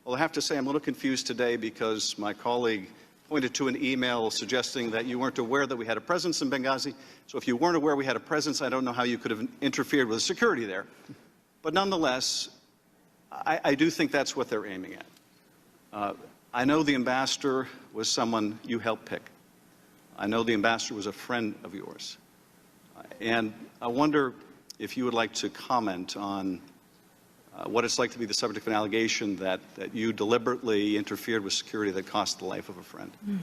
Well, I have to say I'm a little confused today because my colleague pointed to an email suggesting that you weren't aware that we had a presence in Benghazi. So if you weren't aware we had a presence, I don't know how you could have interfered with security there. But nonetheless, I do think that's what they're aiming at. I know the ambassador was someone you helped pick. I know the ambassador was a friend of yours. And I wonder if you would like to comment on what it's like to be the subject of an allegation that you deliberately interfered with security that cost the life of a friend. Well,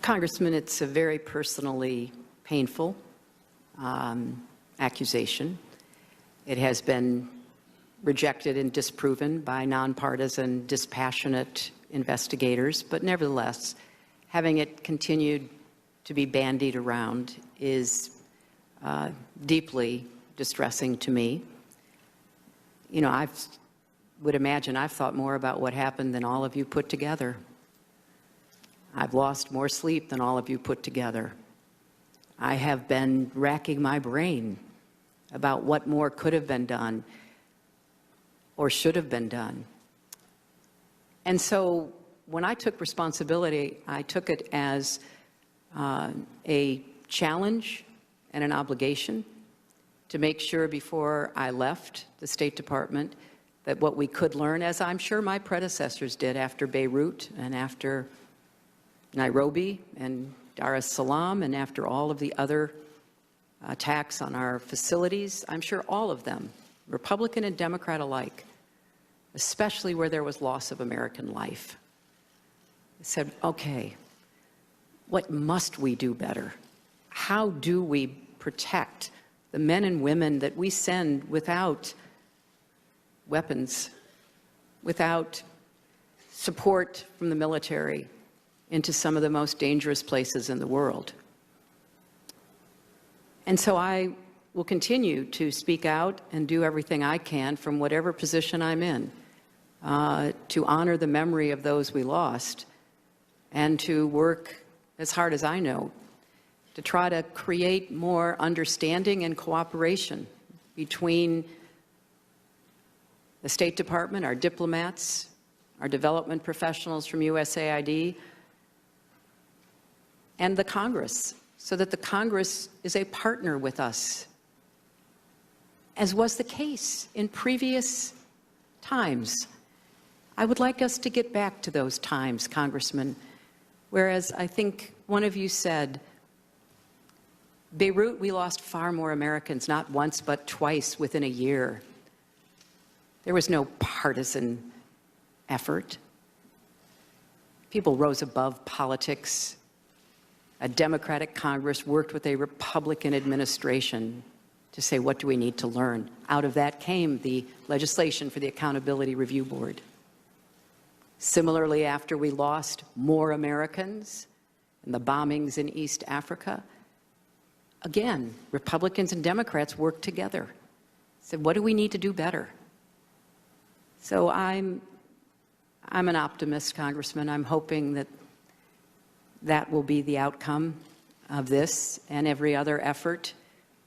Congressman, it's a very personally painful accusation. It has been rejected and disproven by nonpartisan, dispassionate investigators, but nevertheless, having it continued to be bandied around is deeply distressing to me. You know, I would imagine I've thought more about what happened than all of you put together. I've lost more sleep than all of you put together. I have been racking my brain about what more could have been done or should have been done. And so when I took responsibility, I took it as a challenge and an obligation to make sure before I left the State Department that what we could learn, as I'm sure my predecessors did after Beirut and after Nairobi and Dar es Salaam and after all of the other attacks on our facilities, I'm sure all of them, Republican and Democrat alike, especially where there was loss of American life, said, okay, what must we do better? How do we protect the men and women that we send without weapons, without support from the military into some of the most dangerous places in the world? And so I will continue to speak out and do everything I can from whatever position I'm in to honor the memory of those we lost and to work as hard as I know to try to create more understanding and cooperation between the State Department, our diplomats, our development professionals from USAID, and the Congress, so that the Congress is a partner with us, as was the case in previous times. I would like us to get back to those times, Congressman, whereas I think one of you said, Beirut, we lost far more Americans, not once but twice within a year. There was no partisan effort. People rose above politics. A Democratic Congress worked with a Republican administration to say, what do we need to learn? Out of that came the legislation for the Accountability Review Board. Similarly, after we lost more Americans in the bombings in East Africa, again, Republicans and Democrats worked together. Said, what do we need to do better? So I'm an optimist, Congressman. I'm hoping that that will be the outcome of this and every other effort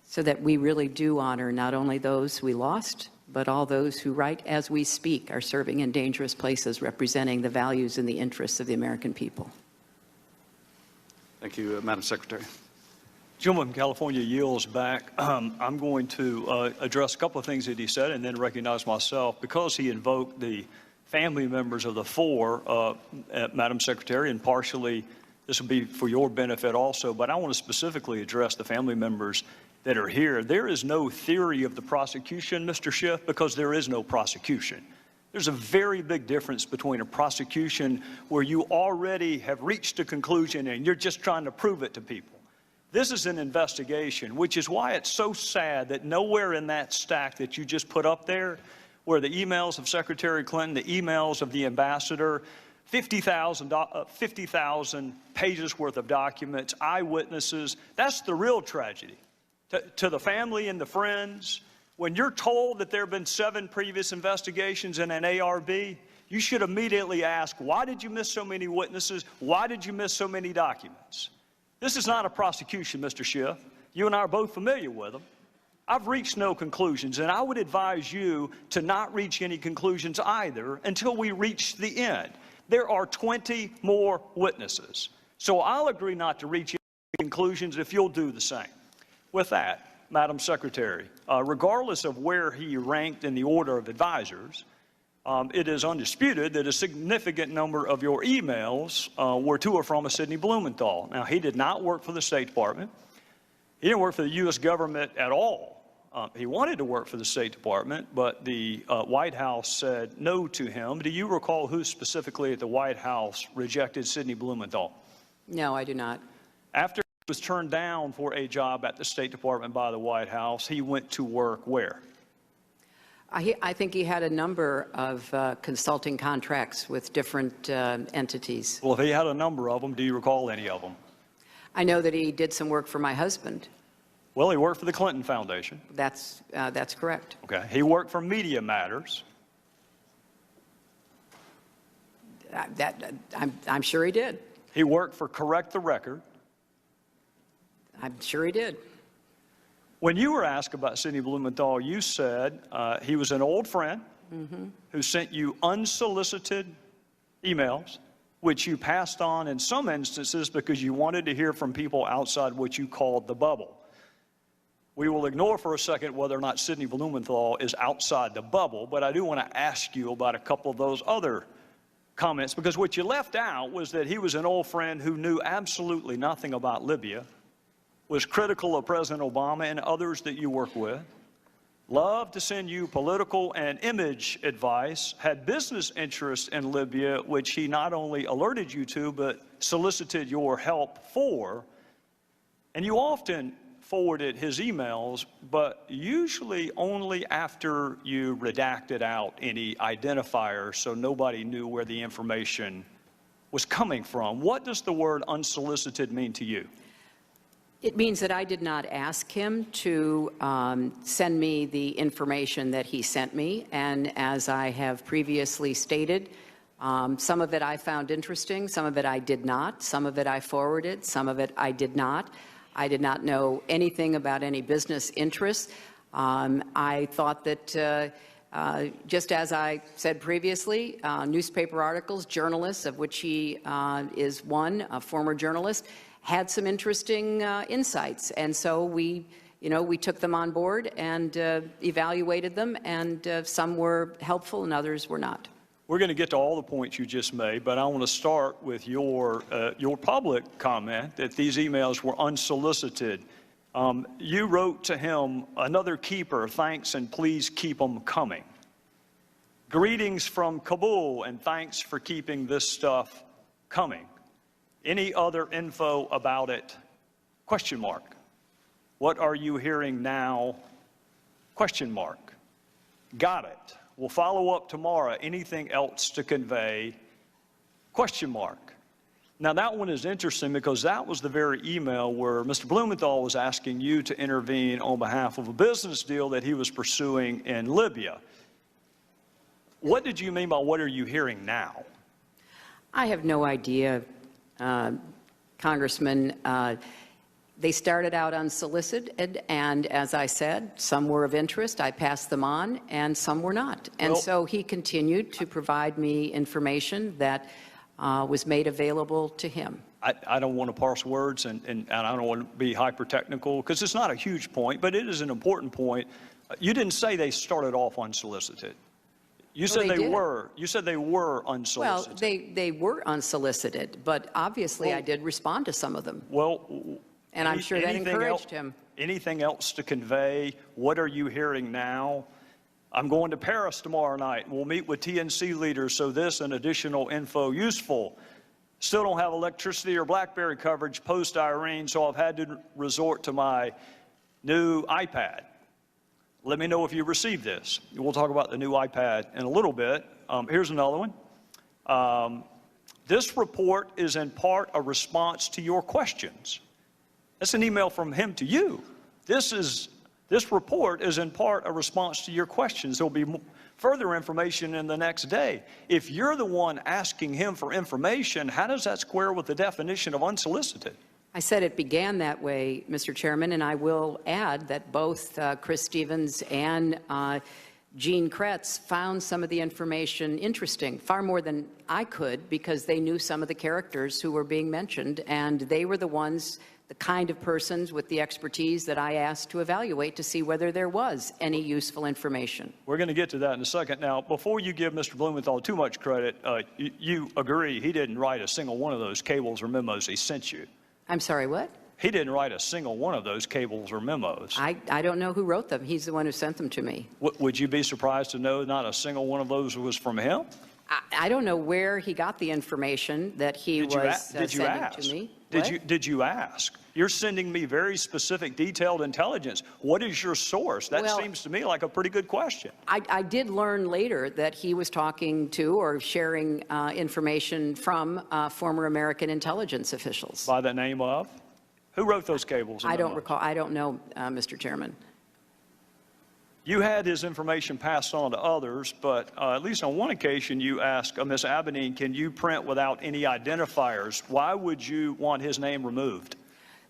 so that we really do honor not only those we lost, but all those who, right as we speak, are serving in dangerous places, representing the values and the interests of the American people. Thank you, Madam Secretary. Gentleman from California yields back. I'm going to address a couple of things that he said and then recognize myself. Because he invoked the family members of the four, Madam Secretary, and partially this will be for your benefit also, but I want to specifically address the family members that are here. There is no theory of the prosecution, Mr. Schiff, because there is no prosecution. There's a very big difference between a prosecution where you already have reached a conclusion and you're just trying to prove it to people. This is an investigation, which is why it's so sad that nowhere in that stack that you just put up there, where the emails of Secretary Clinton, the emails of the ambassador, 50,000 pages worth of documents, eyewitnesses, that's the real tragedy. To the family and the friends, when you're told that there have been 7 previous investigations in an ARB, you should immediately ask, why did you miss so many witnesses? Why did you miss so many documents? This is not a prosecution, Mr. Schiff. You and I are both familiar with them. I've reached no conclusions, and I would advise you to not reach any conclusions either until we reach the end. There are 20 more witnesses. So I'll agree not to reach any conclusions if you'll do the same. With that, Madam Secretary, regardless of where he ranked in the order of advisors, it is undisputed that a significant number of your emails were to or from a Sidney Blumenthal. Now, he did not work for the State Department. He didn't work for the U.S. government at all. He wanted to work for the State Department, but the White House said no to him. Do you recall who specifically at the White House rejected Sidney Blumenthal? No, I do not. After he was turned down for a job at the State Department by the White House, he went to work where? I think he had a number of consulting contracts with different entities. Well, if he had a number of them, do you recall any of them? I know that he did some work for my husband. Well, he worked for the Clinton Foundation. That's correct. Okay. He worked for Media Matters. I'm sure he did. He worked for Correct the Record. I'm sure he did. When you were asked about Sidney Blumenthal, you said he was an old friend who sent you unsolicited emails, which you passed on in some instances because you wanted to hear from people outside what you called the bubble. We will ignore for a second whether or not Sidney Blumenthal is outside the bubble, but I do want to ask you about a couple of those other comments, because what you left out was that he was an old friend who knew absolutely nothing about Libya, was critical of President Obama and others that you work with, loved to send you political and image advice, had business interests in Libya, which he not only alerted you to, but solicited your help for, and you often forwarded his emails, but usually only after you redacted out any identifiers so nobody knew where the information was coming from. What does the word unsolicited mean to you? It means that I did not ask him to send me the information that he sent me, and as I have previously stated, some of it I found interesting, some of it I did not, some of it I forwarded, some of it I did not. I did not know anything about any business interests. I thought that, just as I said previously, newspaper articles, journalists, of which he is one, a former journalist, had some interesting insights. And so we took them on board and evaluated them, and some were helpful and others were not. We're going to get to all the points you just made, but I want to start with your public comment that these emails were unsolicited. You wrote to him, "Another keeper, thanks and please keep them coming. Greetings from Kabul and thanks for keeping this stuff coming. Any other info about it? Question mark. What are you hearing now? Question mark. Got it. We'll follow up tomorrow. Anything else to convey? Question mark." Now, that one is interesting because that was the very email where Mr. Blumenthal was asking you to intervene on behalf of a business deal that he was pursuing in Libya. What did you mean by what are you hearing now? I have no idea, Congressman. They started out unsolicited, and as I said, some were of interest. I passed them on, and some were not. And so he continued to provide me information that was made available to him. I don't want to parse words, and I don't want to be hyper-technical, because it's not a huge point, but it is an important point. You didn't say they started off unsolicited. You said they were. You said they were unsolicited. Well, they were unsolicited, but obviously I did respond to some of them. Well, and I'm sure that encouraged him. Anything else to convey? What are you hearing now? I'm going to Paris tomorrow night. We'll meet with TNC leaders, so this and additional info useful. Still don't have electricity or BlackBerry coverage post-Irene, so I've had to resort to my new iPad. Let me know if you received this. We'll talk about the new iPad in a little bit. Here's another one. This report is in part a response to your questions. That's an email from him to you. This report is in part a response to your questions. There'll be further information in the next day. If you're the one asking him for information, how does that square with the definition of unsolicited? I said it began that way, Mr. Chairman, and I will add that both Chris Stevens and Gene Kretz found some of the information interesting, far more than I could, because they knew some of the characters who were being mentioned, and they were the ones, the kind of persons with the expertise that I asked to evaluate to see whether there was any useful information. We're going to get to that in a second. Now, before you give Mr. Blumenthal too much credit, you agree he didn't write a single one of those cables or memos he sent you. I'm sorry, what? He didn't write a single one of those cables or memos. I don't know who wrote them. He's the one who sent them to me. Would you be surprised to know not a single one of those was from him? I don't know where he got the information that he was sending to me. Did you ask? You're sending me very specific, detailed intelligence. What is your source? That seems to me like a pretty good question. I did learn later that he was talking to or sharing information from former American intelligence officials. By the name of? Who wrote those cables? I don't recall. I don't know, Mr. Chairman. You had his information passed on to others, but at least on one occasion you asked Ms. Abedine, can you print without any identifiers? Why would you want his name removed?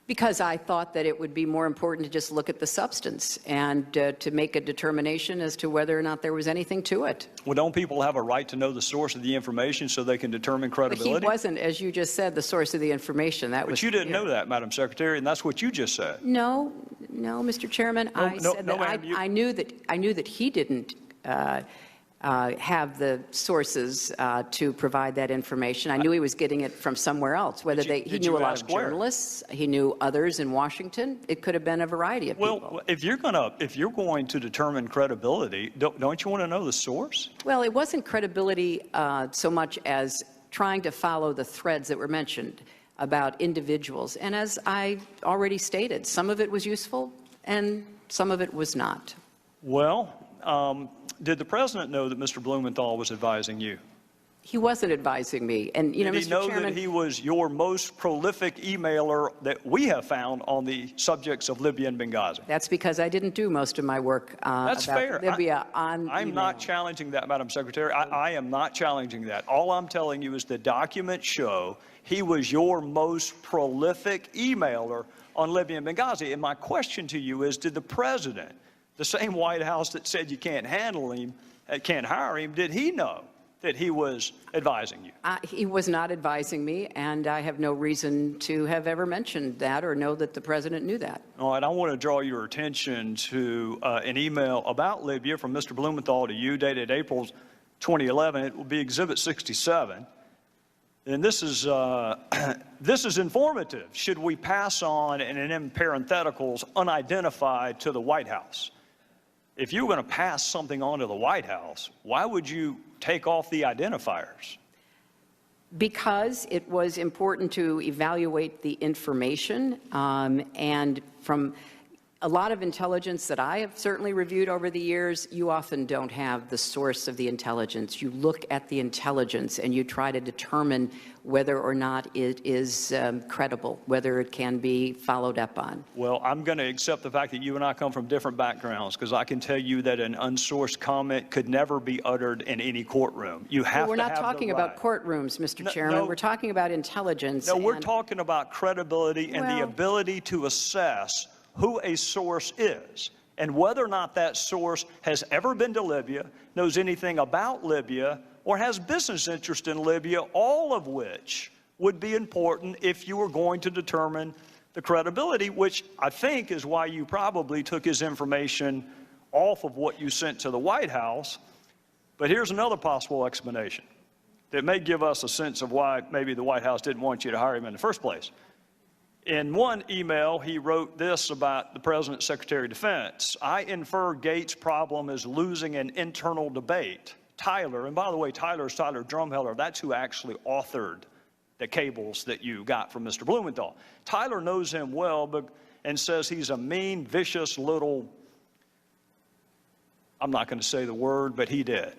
Because I thought that it would be more important to just look at the substance and to make a determination as to whether or not there was anything to it. Well, don't people have a right to know the source of the information so they can determine credibility? But he wasn't, as you just said, the source of the information. But you didn't know that, Madam Secretary, and that's what you just said. No, Mr. Chairman. I said that I knew that he didn't have the sources to provide that information. I knew he was getting it from somewhere else. He knew a lot of journalists, he knew others in Washington. It could have been a variety of people. Well, if you're going to determine credibility, don't you want to know the source? Well, it wasn't credibility so much as trying to follow the threads that were mentioned about individuals. And as I already stated, some of it was useful and some of it was not. Well, did the president know that Mr. Blumenthal was advising you? He wasn't advising me. And, Mr. Chairman, did he know that he was your most prolific emailer that we have found on the subjects of Libya and Benghazi? That's because I didn't do most of my work That's about fair. Libya on I'm not challenging that, Madam Secretary. I am not challenging that. All I'm telling you is the documents show he was your most prolific emailer on Libya and Benghazi. And my question to you is, did the president, the same White House that said you can't handle him, can't hire him, did he know that he was advising you? He was not advising me, and I have no reason to have ever mentioned that or know that the president knew that. All right, I want to draw your attention to an email about Libya from Mr. Blumenthal to you, dated April 2011. It will be Exhibit 67. And this is informative. Should we pass on, and in parentheticals, unidentified to the White House? If you were going to pass something on to the White House, why would you take off the identifiers? Because it was important to evaluate the information, and from a lot of intelligence that I have certainly reviewed over the years, you often don't have the source of the intelligence. You look at the intelligence and you try to determine whether or not it is credible, whether it can be followed up on. Well, I'm going to accept the fact that you and I come from different backgrounds, because I can tell you that an unsourced comment could never be uttered in any courtroom. You have to have the right. We're not talking about courtrooms, Mr. Chairman. No, we're talking about intelligence. No, we're talking about credibility and the ability to assess who a source is and whether or not that source has ever been to Libya, knows anything about Libya, or has business interest in Libya, all of which would be important if you were going to determine the credibility, which I think is why you probably took his information off of what you sent to the White House. But here's another possible explanation that may give us a sense of why maybe the White House didn't want you to hire him in the first place. In one email, he wrote this about the President's Secretary of Defense: I infer Gates' problem is losing an internal debate. Tyler, and by the way, Tyler is Tyler Drumheller. That's who actually authored the cables that you got from Mr. Blumenthal. Tyler knows him well and says he's a mean, vicious little, I'm not going to say the word, but he did.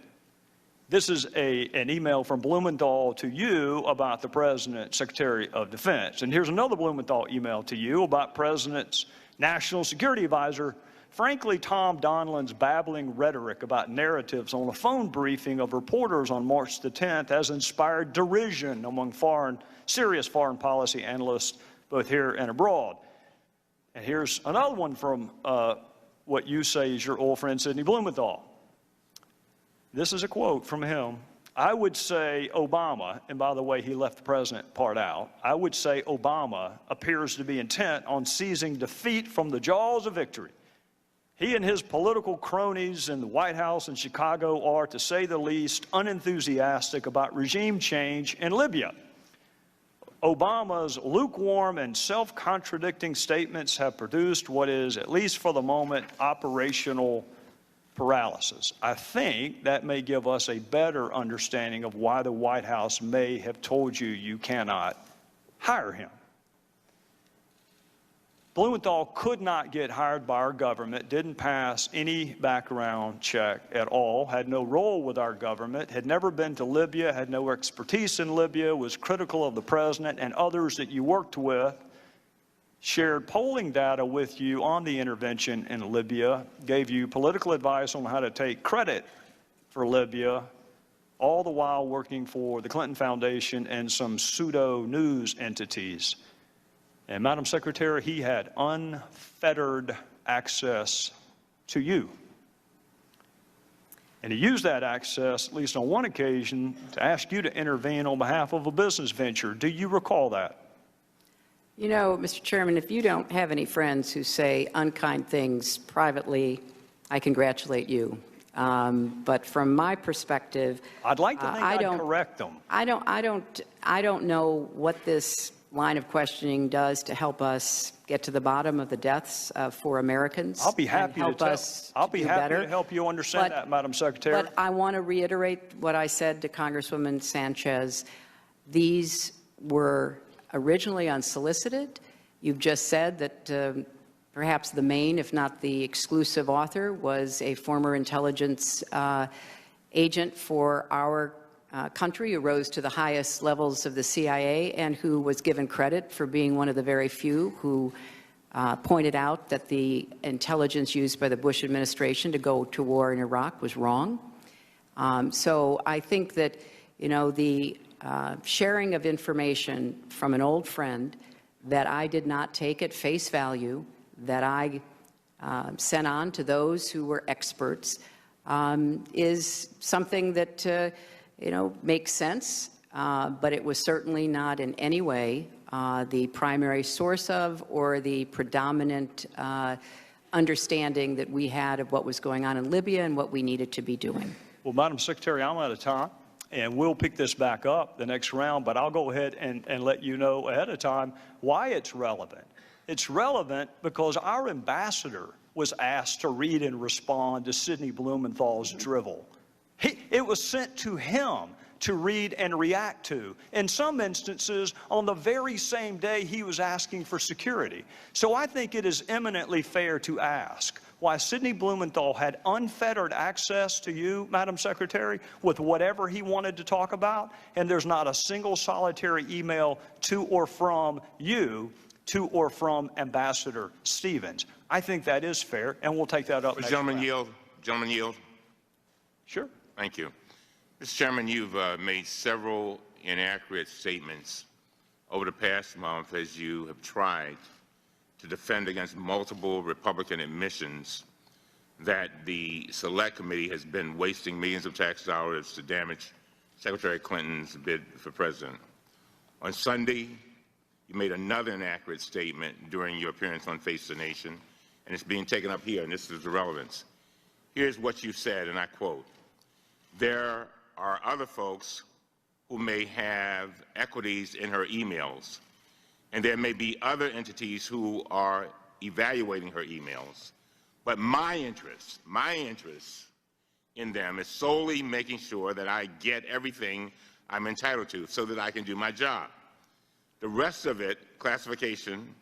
This is an email from Blumenthal to you about the President's Secretary of Defense. And here's another Blumenthal email to you about President's National Security Advisor. Frankly, Tom Donilon's babbling rhetoric about narratives on a phone briefing of reporters on March the 10th has inspired derision among serious foreign policy analysts both here and abroad. And here's another one from what you say is your old friend Sidney Blumenthal. This is a quote from him. I would say Obama, and by the way, he left the president part out, I would say Obama appears to be intent on seizing defeat from the jaws of victory. He and his political cronies in the White House in Chicago are, to say the least, unenthusiastic about regime change in Libya. Obama's lukewarm and self-contradicting statements have produced what is, at least for the moment, operational paralysis. I think that may give us a better understanding of why the White House may have told you you cannot hire him. Blumenthal could not get hired by our government, didn't pass any background check at all, had no role with our government, had never been to Libya, had no expertise in Libya, was critical of the president and others that you worked with, shared polling data with you on the intervention in Libya, gave you political advice on how to take credit for Libya, all the while working for the Clinton Foundation and some pseudo-news entities. And Madam Secretary, he had unfettered access to you. And he used that access, at least on one occasion, to ask you to intervene on behalf of a business venture. Do you recall that? You know, Mr. Chairman, if you don't have any friends who say unkind things privately, I congratulate you. But from my perspective, I'd like to think I'd correct them. I don't know what this line of questioning does to help us get to the bottom of the deaths for Americans. I'll be happy to help you understand that, Madam Secretary. But I want to reiterate what I said to Congresswoman Sanchez. These were originally unsolicited. You've just said that perhaps the main, if not the exclusive author, was a former intelligence agent for our country who rose to the highest levels of the CIA and who was given credit for being one of the very few who pointed out that the intelligence used by the Bush administration to go to war in Iraq was wrong. So I think that, you know, the sharing of information from an old friend that I did not take at face value, that I sent on to those who were experts, is something that you know, makes sense, but it was certainly not in any way the primary source of or the predominant understanding that we had of what was going on in Libya and what we needed to be doing. Well, Madam Secretary, I'm out of time, and we'll pick this back up the next round, but I'll go ahead and let you know ahead of time why it's relevant. It's relevant because our ambassador was asked to read and respond to Sidney Blumenthal's drivel. It was sent to him to read and react to, in some instances on the very same day he was asking for security. So I think it is eminently fair to ask why Sidney Blumenthal had unfettered access to you, Madam Secretary, with whatever he wanted to talk about, and there's not a single solitary email to or from you to or from Ambassador Stevens. I think that is fair, and we'll take that up next Gentleman round. yield. Gentleman yield. Sure. Thank you. Mr. Chairman, you've made several inaccurate statements over the past month as you have tried to defend against multiple Republican admissions that the Select Committee has been wasting millions of tax dollars to damage Secretary Clinton's bid for president. On Sunday, you made another inaccurate statement during your appearance on Face the Nation, and it's being taken up here, and this is the relevance. Here's what you said, and I quote, "There are other folks who may have equities in her emails, and there may be other entities who are evaluating her emails. But my interest in them is solely making sure that I get everything I'm entitled to so that I can do my job. The rest of it, classification,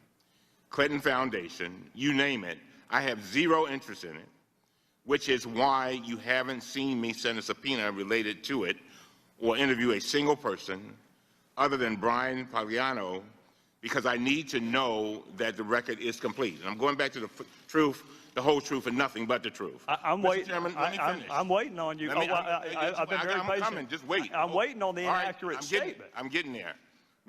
Clinton Foundation, you name it, I have zero interest in it, which is why you haven't seen me send a subpoena related to it or interview a single person other than Brian Pagliano, because I need to know that the record is complete." And I'm going back to the truth, the whole truth, and nothing but the truth. I'm waiting. Chairman, let me finish. I'm waiting on you. I've been very patient. Just wait. I'm waiting on the inaccurate statement. I'm getting there.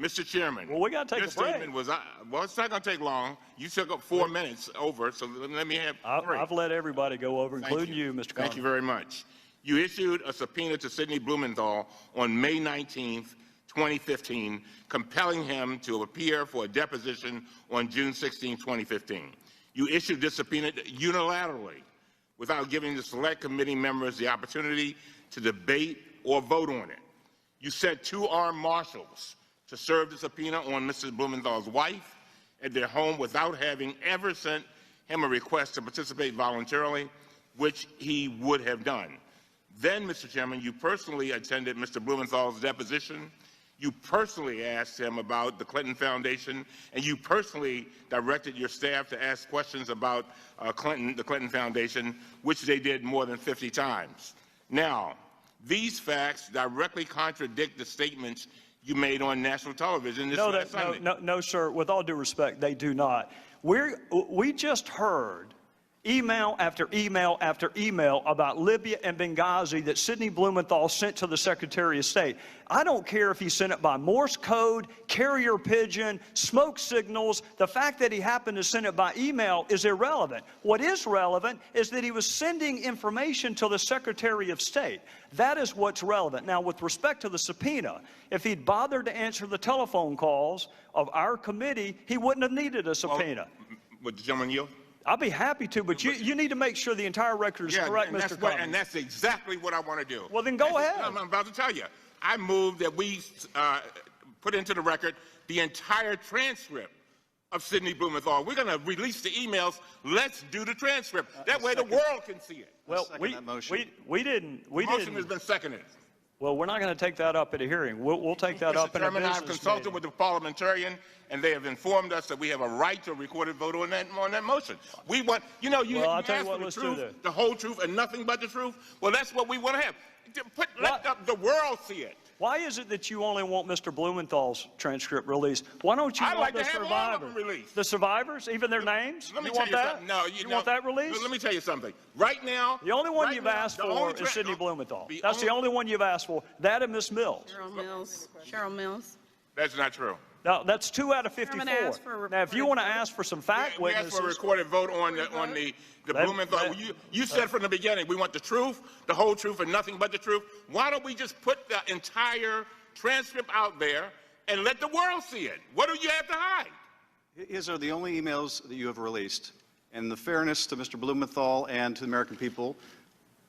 Mr. Chairman. Well, we got to take your a break. statement was, well, it's not going to take long. You took up 4 minutes over, so let me have 3. I've let everybody go over, Thank including you, Mr. Thank you Conner. very much. You issued a subpoena to Sidney Blumenthal on May 19th, 2015, compelling him to appear for a deposition on June 16, 2015. You issued this subpoena unilaterally without giving the select committee members the opportunity to debate or vote on it. You sent 2 armed marshals to serve the subpoena on Mrs. Blumenthal's wife at their home without having ever sent him a request to participate voluntarily, which he would have done. Then, Mr. Chairman, you personally attended Mr. Blumenthal's deposition. You personally asked him about the Clinton Foundation, and you personally directed your staff to ask questions about the Clinton Foundation, which they did more than 50 times. Now, these facts directly contradict the statements you made on national television this last Sunday. No, sir. With all due respect, they do not. We just heard email after email after email about Libya and Benghazi that Sidney Blumenthal sent to the Secretary of State. I don't care if he sent it by Morse code, carrier pigeon, smoke signals. The fact that he happened to send it by email is irrelevant. What is relevant is that he was sending information to the Secretary of State. That is what's relevant. Now, with respect to the subpoena, if he'd bothered to answer the telephone calls of our committee, he wouldn't have needed a subpoena. Would the gentleman yield? I'll be happy to, but you need to make sure the entire record is correct, Mr. Conner. And that's exactly what I want to do. Well, then go ahead. I'm about to tell you. I move that we put into the record the entire transcript of Sidney Blumenthal. We're going to release the emails. Let's do the transcript. That way the world can see it. Well, we didn't. The motion has been seconded. Well, we're not going to take that up at a hearing. We'll take that up in a business meeting. I've consulted with the parliamentarian, and they have informed us that we have a right to a recorded vote on that motion. We want, you ask for the truth, the whole truth, and nothing but the truth. Well, that's what we want to have. Let the world see it. Why is it that you only want Mr. Blumenthal's transcript released? Why don't you want the survivors? The survivors, even their names? Let me you tell want you that? something. No, you want that released? Let me tell you something. Right now, the only one you've asked for is Sidney Blumenthal. That's the only one you've asked for. That and Ms. Mills. Cheryl Mills. That's not true. No, that's 2 out of 54. Now, if you want to ask for some fact witnesses, we asked for a recorded vote on the Blumenthal. You said from the beginning we want the truth, the whole truth, and nothing but the truth. Why don't we just put the entire transcript out there and let the world see it? What do you have to hide? His are the only emails that you have released. And the fairness to Mr. Blumenthal and to the American people,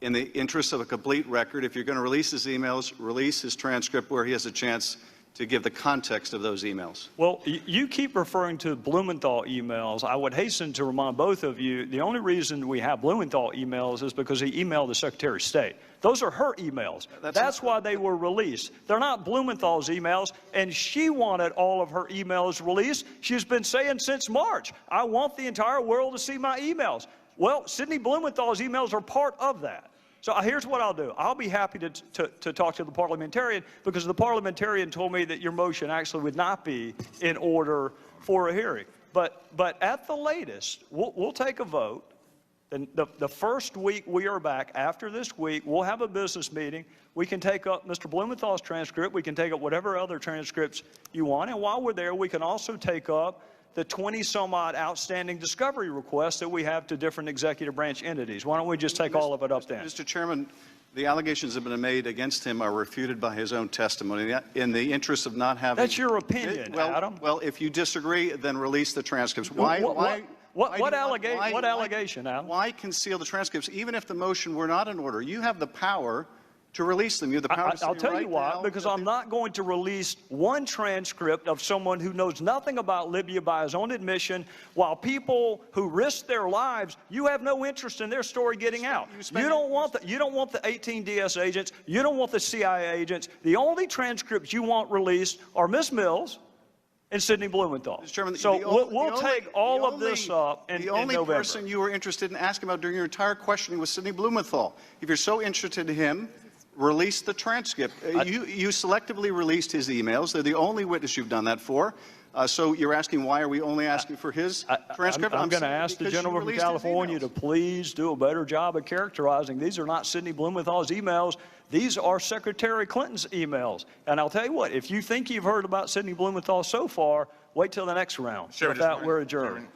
in the interest of a complete record, if you're going to release his emails, release his transcript where he has a chance to give the context of those emails. Well, you keep referring to Blumenthal emails. I would hasten to remind both of you, the only reason we have Blumenthal emails is because he emailed the Secretary of State. Those are her emails. That's why they were released. They're not Blumenthal's emails, and she wanted all of her emails released. She's been saying since March, I want the entire world to see my emails. Well, Sidney Blumenthal's emails are part of that. So here's what I'll do. I'll be happy to talk to the parliamentarian, because the parliamentarian told me that your motion actually would not be in order for a hearing. But at the latest, we'll take a vote. The first week we are back, after this week, we'll have a business meeting. We can take up Mr. Blumenthal's transcript. We can take up whatever other transcripts you want. And while we're there, we can also take up the 20-some-odd outstanding discovery requests that we have to different executive branch entities. Why don't we just take all of it up then? Mr. Chairman, the allegations that have been made against him are refuted by his own testimony. In the interest of not having... That's your opinion, Adam. Well, if you disagree, then release the transcripts. What allegation, Adam? Why conceal the transcripts, even if the motion were not in order? You have the power to release them. You have the power to say I'll tell you why, now because I'm not going to release one transcript of someone who knows nothing about Libya by his own admission, while people who risk their lives, you have no interest in their story getting out. You don't want the 18 DS agents. You don't want the CIA agents. The only transcripts you want released are Ms. Mills and Sidney Blumenthal. Mr. Chairman, so we'll take all of this up in November. The only person you were interested in asking about during your entire questioning was Sidney Blumenthal. If you're so interested in him, release the transcript. You selectively released his emails. They're the only witness you've done that for. So you're asking why are we only asking for his transcript? I'm going to saying ask the because you gentleman from released his California to emails. please do a better job of characterizing. These are not Sidney Blumenthal's emails. These are Secretary Clinton's emails. And I'll tell you what, if you think you've heard about Sidney Blumenthal so far, wait till the next round. Sure, With that, we're adjourned.